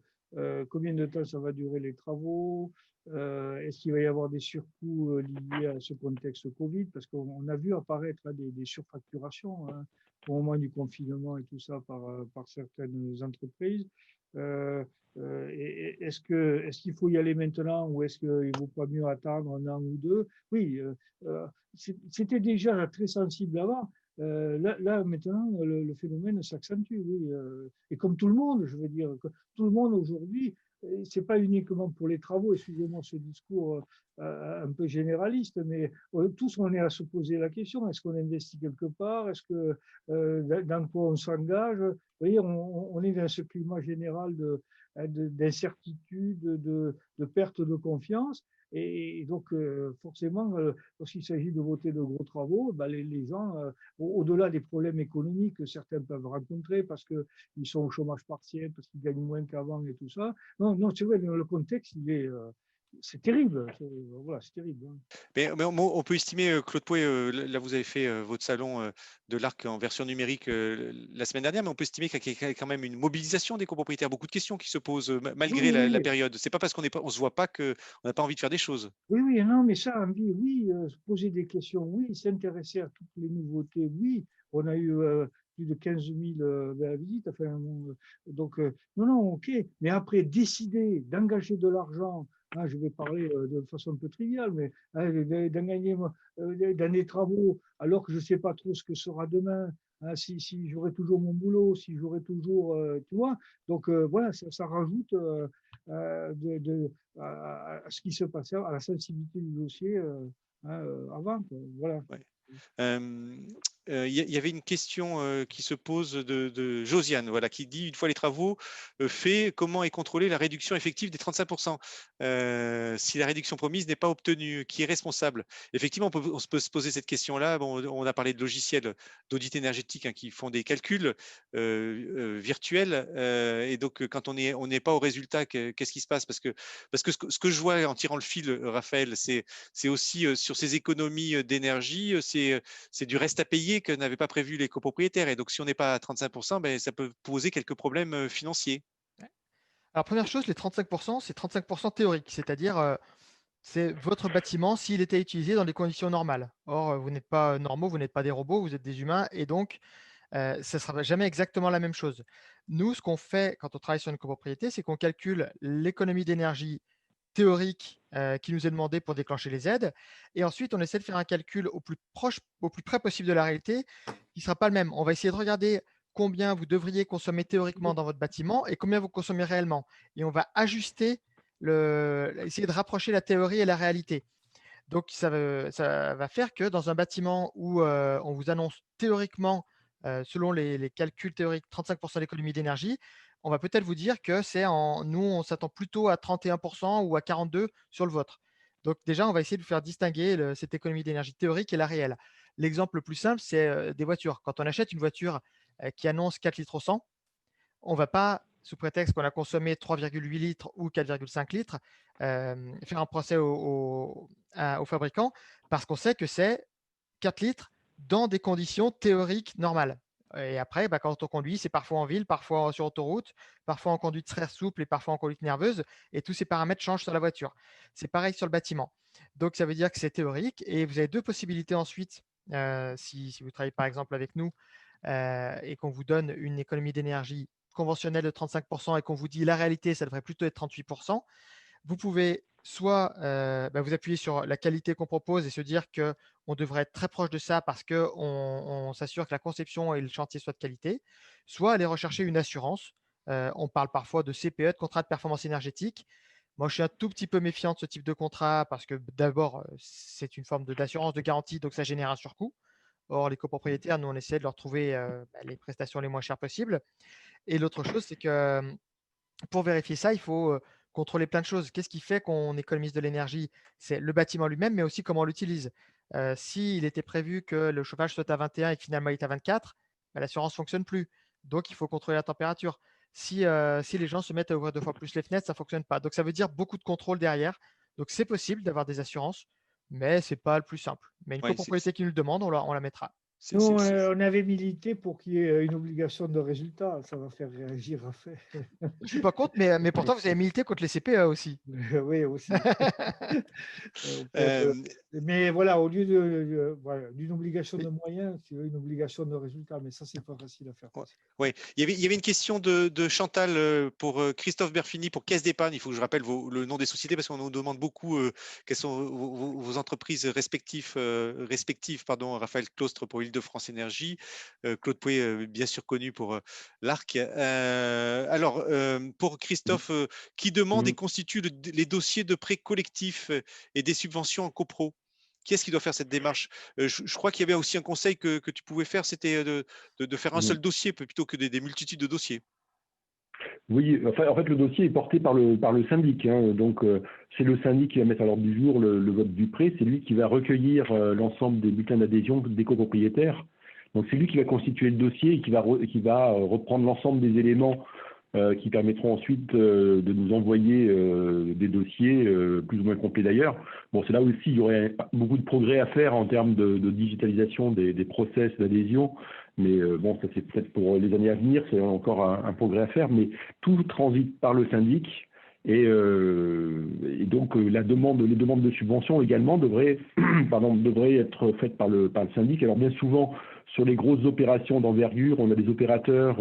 B: combien de temps ça va durer les travaux. Est-ce qu'il va y avoir des surcoûts liés à ce contexte Covid? Parce qu'on a vu apparaître là, des surfacturations au moment du confinement et tout ça par certaines entreprises. Euh, est-ce qu'il faut y aller maintenant ou est-ce qu'il ne vaut pas mieux attendre un an ou deux? Oui, c'était déjà très sensible avant. Là, maintenant, le phénomène s'accentue, oui. Et comme tout le monde, je veux dire, tout le monde aujourd'hui, c'est pas uniquement pour les travaux, excusez-moi ce discours un peu généraliste, mais tous on est à se poser la question, est-ce qu'on investit quelque part? Est-ce que dans quoi on s'engage? Vous voyez, on est dans ce climat général d'incertitude, de perte de confiance. Et donc, forcément, lorsqu'il s'agit de voter de gros travaux, ben les gens, au-delà des problèmes économiques que certains peuvent rencontrer parce qu'ils sont au chômage partiel, parce qu'ils gagnent moins qu'avant et tout ça. Non, non, c'est vrai, le contexte, c'est terrible. Voilà, c'est terrible. Hein.
A: Mais on peut estimer, Claude Pouet, là vous avez fait votre salon de l'ARC en version numérique la semaine dernière, mais on peut estimer qu'il y a quand même une mobilisation des copropriétaires, beaucoup de questions qui se posent
B: Oui,
A: malgré
B: oui,
A: la
B: oui.
A: période. C'est pas parce qu'on se voit pas qu'on n'a pas envie de faire des choses.
B: Oui, oui, non, mais ça, envie, oui, se poser des questions, oui, s'intéresser à toutes les nouveautés, oui. On a eu plus de 15 000 visites, enfin, donc, non, non, ok. Mais après, décider d'engager de l'argent, hein, je vais parler de façon un peu triviale, mais hein, d'engager dans des travaux alors que je ne sais pas trop ce que sera demain, hein, si j'aurai toujours mon boulot, si j'aurai toujours, tu vois. Donc, voilà, ça rajoute à ce qui se passait, à la sensibilité du dossier avant. Quoi. Voilà.
A: Ouais. Il y avait une question qui se pose de Josiane, voilà, qui dit une fois les travaux faits, comment est contrôlée la réduction effective des 35%? Si la réduction promise n'est pas obtenue, qui est responsable? Effectivement, on peut se poser cette question-là. Bon, on a parlé de logiciels d'audit énergétique qui font des calculs virtuels, et donc quand on n'est pas au résultat, qu'est-ce qui se passe? Parce que ce que je vois en tirant le fil, Raphaël, c'est aussi sur ces économies d'énergie, c'est du reste à payer que n'avaient pas prévu les copropriétaires. Et donc, si on n'est pas à 35%, ben, ça peut poser quelques problèmes financiers.
D: Alors, première chose, les 35%, c'est 35% théorique, c'est-à-dire c'est votre bâtiment s'il était utilisé dans des conditions normales. Or, vous n'êtes pas normaux, vous n'êtes pas des robots, vous êtes des humains, et donc, ça ne sera jamais exactement la même chose. Nous, ce qu'on fait quand on travaille sur une copropriété, c'est qu'on calcule l'économie d'énergie théorique qui nous est demandée pour déclencher les aides, et ensuite, on essaie de faire un calcul au plus proche, au plus près possible de la réalité, qui ne sera pas le même. On va essayer de regarder combien vous devriez consommer théoriquement dans votre bâtiment et combien vous consommez réellement. Et on va ajuster essayer de rapprocher la théorie et la réalité. Donc, ça va faire que dans un bâtiment où on vous annonce théoriquement, selon les calculs théoriques, 35% d'économie d'énergie, on va peut-être vous dire que nous, on s'attend plutôt à 31% ou à 42% sur le vôtre. Donc, déjà, on va essayer de vous faire distinguer cette économie d'énergie théorique et la réelle. L'exemple le plus simple, c'est des voitures. Quand on achète une voiture qui annonce 4 litres au 100, on ne va pas, sous prétexte qu'on a consommé 3,8 litres ou 4,5 litres, faire un procès au fabricant parce qu'on sait que c'est 4 litres dans des conditions théoriques normales. Et après, quand on conduit, c'est parfois en ville, parfois sur autoroute, parfois en conduite très souple et parfois en conduite nerveuse. Et tous ces paramètres changent sur la voiture. C'est pareil sur le bâtiment. Donc, ça veut dire que c'est théorique. Et vous avez deux possibilités ensuite, si vous travaillez par exemple avec nous et qu'on vous donne une économie d'énergie conventionnelle de 35% et qu'on vous dit la réalité, ça devrait plutôt être 38%. Vous pouvez soit vous appuyer sur la qualité qu'on propose et se dire qu'on devrait être très proche de ça parce qu'on s'assure que la conception et le chantier soient de qualité, soit aller rechercher une assurance On parle parfois de CPE, de contrat de performance énergétique. Moi, je suis un tout petit peu méfiant de ce type de contrat parce que d'abord, c'est une forme d'assurance de garantie, donc ça génère un surcoût. Or, les copropriétaires, nous, on essaie de leur trouver les prestations les moins chères possibles. Et l'autre chose, c'est que pour vérifier ça, il faut contrôler plein de choses. Qu'est-ce qui fait qu'on économise de l'énergie? C'est le bâtiment lui-même, mais aussi comment on l'utilise. S'il était prévu que le chauffage soit à 21 et que finalement il est à 24, bah, l'assurance ne fonctionne plus. Donc, il faut contrôler la température. Si les gens se mettent à ouvrir 2 fois plus les fenêtres, ça ne fonctionne pas. Donc, ça veut dire beaucoup de contrôle derrière. Donc, c'est possible d'avoir des assurances, mais ce n'est pas le plus simple. Mais une
A: Ouais,
D: copropriété qui nous le demande, on la mettra.
A: c'est-
B: Nous,
A: c'est- c'est-
B: on avait milité pour qu'il y ait une obligation de résultat. Ça va faire réagir Raphaël.
D: Je ne suis pas contre, mais pourtant, vous avez milité contre les CPE aussi.
B: Oui, aussi.
A: Euh,
B: Mais voilà, au lieu voilà, d'une obligation de moyens, tu veux une obligation de résultat. Mais ça, c'est pas facile à faire.
A: Ouais. Il y avait une question de Chantal pour Christophe Berfini pour Caisse d'épargne. Il faut que je rappelle le nom des sociétés parce qu'on nous demande beaucoup quelles sont vos entreprises respectives. Pardon, Raphaël Claustre pour Île-de-France Énergie, Claude Pouet, bien sûr connu pour l'ARC. Alors, pour Christophe, qui demande et constitue les dossiers de prêts collectifs et des subventions en copro. Qui est-ce qui doit faire cette démarche? Je crois qu'il y avait aussi un conseil que tu pouvais faire, c'était de faire un seul dossier plutôt que des multitudes de dossiers.
C: Oui, enfin, en fait, le dossier est porté par le syndic. Donc, c'est le syndic qui va mettre à l'ordre du jour le vote du prêt. C'est lui qui va recueillir l'ensemble des bulletins d'adhésion des copropriétaires. Donc, c'est lui qui va constituer le dossier et qui va reprendre l'ensemble des éléments qui permettront ensuite de nous envoyer des dossiers plus ou moins complets d'ailleurs. Bon, c'est là aussi il y aurait beaucoup de progrès à faire en termes de digitalisation des process d'adhésion, mais bon, ça c'est peut-être pour les années à venir, c'est encore un progrès à faire, mais tout transite par le syndic. Et donc les demandes de subvention également devraient être faites par le syndic. Alors bien souvent, sur les grosses opérations d'envergure, on a des opérateurs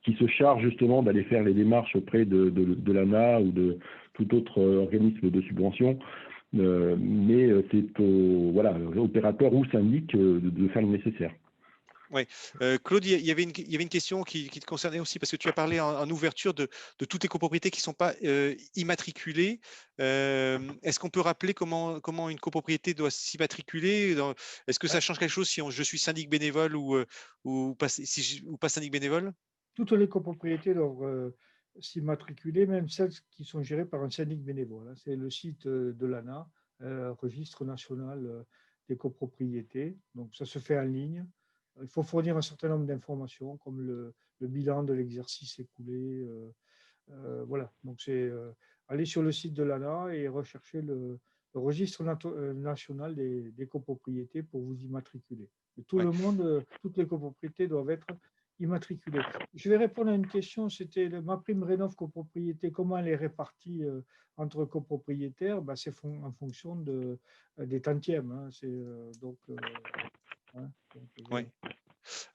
C: qui se chargent justement d'aller faire les démarches auprès de l'ANA ou de tout autre organisme de subvention. Mais c'est aux opérateurs ou syndic de faire le nécessaire.
A: Oui. Claude, il y avait une question qui te concernait aussi, parce que tu as parlé en ouverture de toutes les copropriétés qui ne sont pas immatriculées. Est-ce qu'on peut rappeler comment une copropriété doit s'immatriculer? Est-ce que ça change quelque chose si je suis syndic bénévole ou pas syndic bénévole?
B: Toutes les copropriétés doivent s'immatriculer, même celles qui sont gérées par un syndic bénévole. C'est le site de l'ANA, Registre national des copropriétés. Donc, ça se fait en ligne. Il faut fournir un certain nombre d'informations, comme le bilan de l'exercice écoulé. Voilà. Donc, c'est aller sur le site de l'ANA et rechercher le registre national des copropriétés pour vous immatriculer. Et tout le monde, toutes les copropriétés doivent être immatriculées. Je vais répondre à une question, c'était ma prime Rénov copropriété, comment elle est répartie entre copropriétaires? C'est en fonction des tantièmes. Hein.
A: Oui.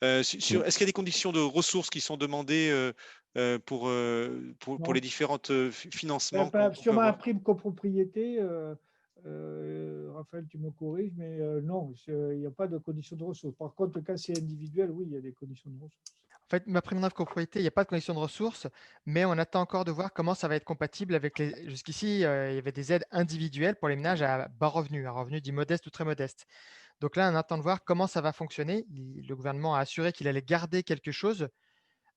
A: Est-ce qu'il y a des conditions de ressources qui sont demandées pour les différents financements
B: sur ma prime copropriété, Raphaël, tu me corriges, mais non, il n'y a pas de conditions de ressources. Par contre, quand c'est individuel, oui, il y a des conditions de ressources.
D: En fait, ma prime Rénov copropriété, il n'y a pas de condition de ressources, mais on attend encore de voir comment ça va être compatible avec les. Jusqu'ici, il y avait des aides individuelles pour les ménages à bas revenus, à revenus dits modestes ou très modestes. Donc là, on attend de voir comment ça va fonctionner. Le gouvernement a assuré qu'il allait garder quelque chose,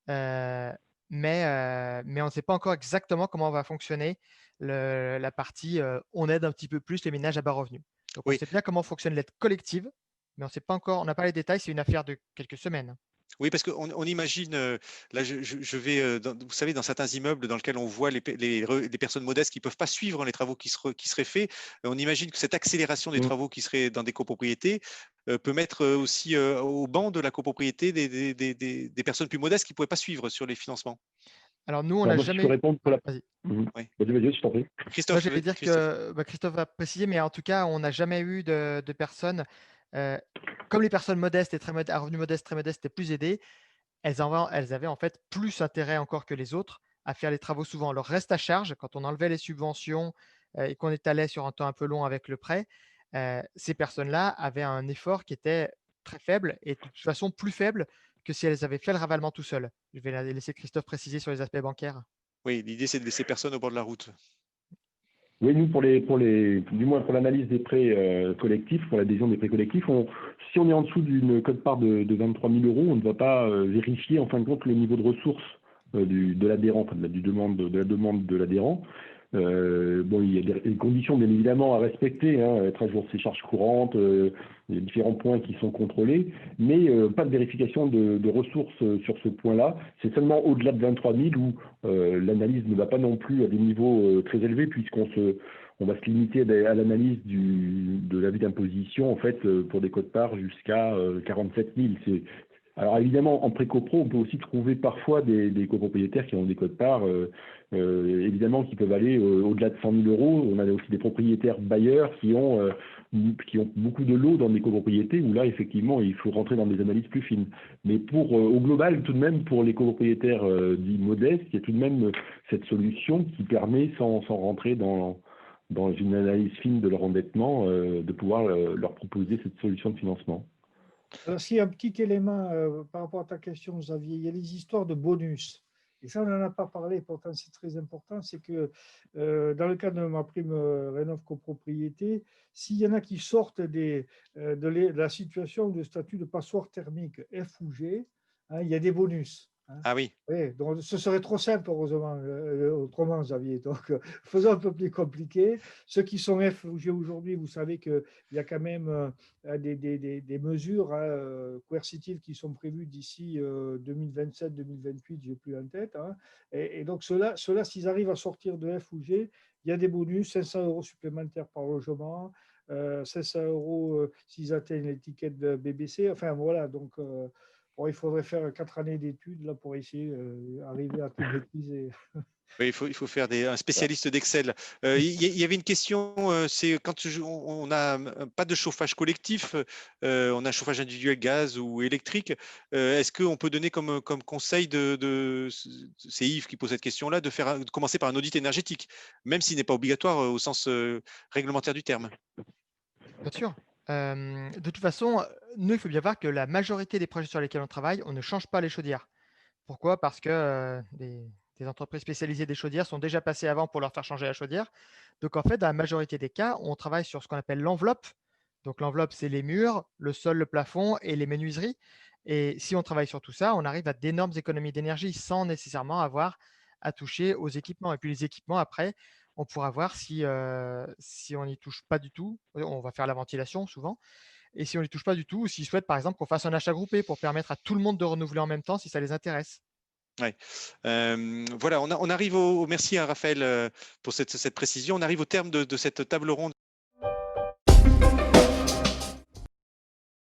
D: mais on ne sait pas encore exactement comment va fonctionner la partie on aide un petit peu plus les ménages à bas revenus. Donc, on sait bien comment fonctionne l'aide collective, mais on sait pas encore, on n'a pas les détails, c'est une affaire de quelques semaines.
A: Oui, parce qu'on imagine, là je vais, vous savez, dans certains immeubles dans lesquels on voit les personnes modestes qui ne peuvent pas suivre les travaux qui seraient faits, on imagine que cette accélération des travaux qui seraient dans des copropriétés peut mettre aussi au banc de la copropriété des personnes plus modestes qui ne pourraient pas suivre sur les financements.
D: Alors nous, on n'a jamais…
C: Je peux répondre pour la…
D: Vas-y.
A: Oui.
C: Vas-y, je t'en prie.
A: Christophe,
D: j'allais dire que Christophe va préciser, mais en tout cas, on n'a jamais eu de personnes… comme les personnes modestes et à revenus modestes, très modestes, étaient plus aidées, elles avaient en fait plus intérêt encore que les autres à faire les travaux souvent. Leur reste à charge, quand on enlevait les subventions et qu'on étalait sur un temps un peu long avec le prêt, ces personnes-là avaient un effort qui était très faible et de toute façon plus faible que si elles avaient fait le ravalement tout seul. Je vais laisser Christophe préciser sur les aspects bancaires.
A: Oui, l'idée, c'est de laisser personne au bord de la route.
C: Oui, nous, du moins pour l'analyse des prêts collectifs, pour l'adhésion des prêts collectifs, si on est en dessous d'une quote-part de 23 000 euros, on ne va pas vérifier en fin de compte le niveau de ressources de l'adhérent, enfin, de la demande de l'adhérent. Il y a des conditions bien évidemment à respecter, être à jour de ses charges courantes, les différents points qui sont contrôlés, mais pas de vérification de ressources sur ce point-là. C'est seulement au-delà de 23 000 où l'analyse ne va pas non plus à des niveaux très élevés, puisqu'on va se limiter à l'analyse de l'avis d'imposition en fait pour des quotes-parts jusqu'à 47 000. Alors évidemment, en pré-copro, on peut aussi trouver parfois des copropriétaires qui ont des quotes-parts, évidemment, qui peuvent aller au-delà de 100 000 euros. On a aussi des propriétaires bailleurs qui ont beaucoup de lots dans des copropriétés où là, effectivement, il faut rentrer dans des analyses plus fines. Mais au global, tout de même, pour les copropriétaires dits modestes, il y a tout de même cette solution qui permet, sans rentrer dans une analyse fine de leur endettement, de pouvoir leur proposer cette solution de financement.
B: Alors, s'il y a un petit élément par rapport à ta question, Xavier, il y a les histoires de bonus. Et ça, on n'en a pas parlé, pourtant c'est très important, c'est que dans le cadre de ma prime Rénov' copropriété, s'il y en a qui sortent de la situation de statut de passoire thermique F ou G, il y a des bonus.
A: Ah oui.
B: Oui, donc ce serait trop simple, heureusement, autrement, Xavier. Donc, faisons un peu plus compliqué. Ceux qui sont F ou G aujourd'hui, vous savez qu'il y a quand même des mesures coercitives qui sont prévues d'ici 2027-2028, je n'ai plus en tête. Et donc, ceux-là, s'ils arrivent à sortir de F ou G, il y a des bonus, 500 € supplémentaires par logement, 500 € s'ils atteignent l'étiquette de BBC. Enfin, voilà, donc... il faudrait faire 4 années d'études là, pour essayer d'arriver à tout maîtriser.
A: Oui, il faut faire un spécialiste d'Excel. Il y avait une question, c'est quand on n'a pas de chauffage collectif, on a un chauffage individuel gaz ou électrique, est-ce qu'on peut donner comme conseil c'est Yves qui pose cette question-là, de commencer par un audit énergétique, même s'il n'est pas obligatoire au sens réglementaire du terme?
D: Bien sûr. De toute façon, nous, il faut bien voir que la majorité des projets sur lesquels on travaille, on ne change pas les chaudières. Pourquoi? Parce que des entreprises spécialisées des chaudières sont déjà passées avant pour leur faire changer la chaudière. Donc, en fait, dans la majorité des cas, on travaille sur ce qu'on appelle l'enveloppe. Donc, l'enveloppe, c'est les murs, le sol, le plafond et les menuiseries. Et si on travaille sur tout ça, on arrive à d'énormes économies d'énergie sans nécessairement avoir à toucher aux équipements. Et puis, les équipements, après, on pourra voir si on n'y touche pas du tout. On va faire la ventilation souvent. Et si on n'y touche pas du tout, ou s'ils souhaitent, par exemple, qu'on fasse un achat groupé pour permettre à tout le monde de renouveler en même temps si ça les intéresse.
A: Ouais. Voilà, on arrive merci à Raphaël pour cette précision. On arrive au terme de cette table ronde.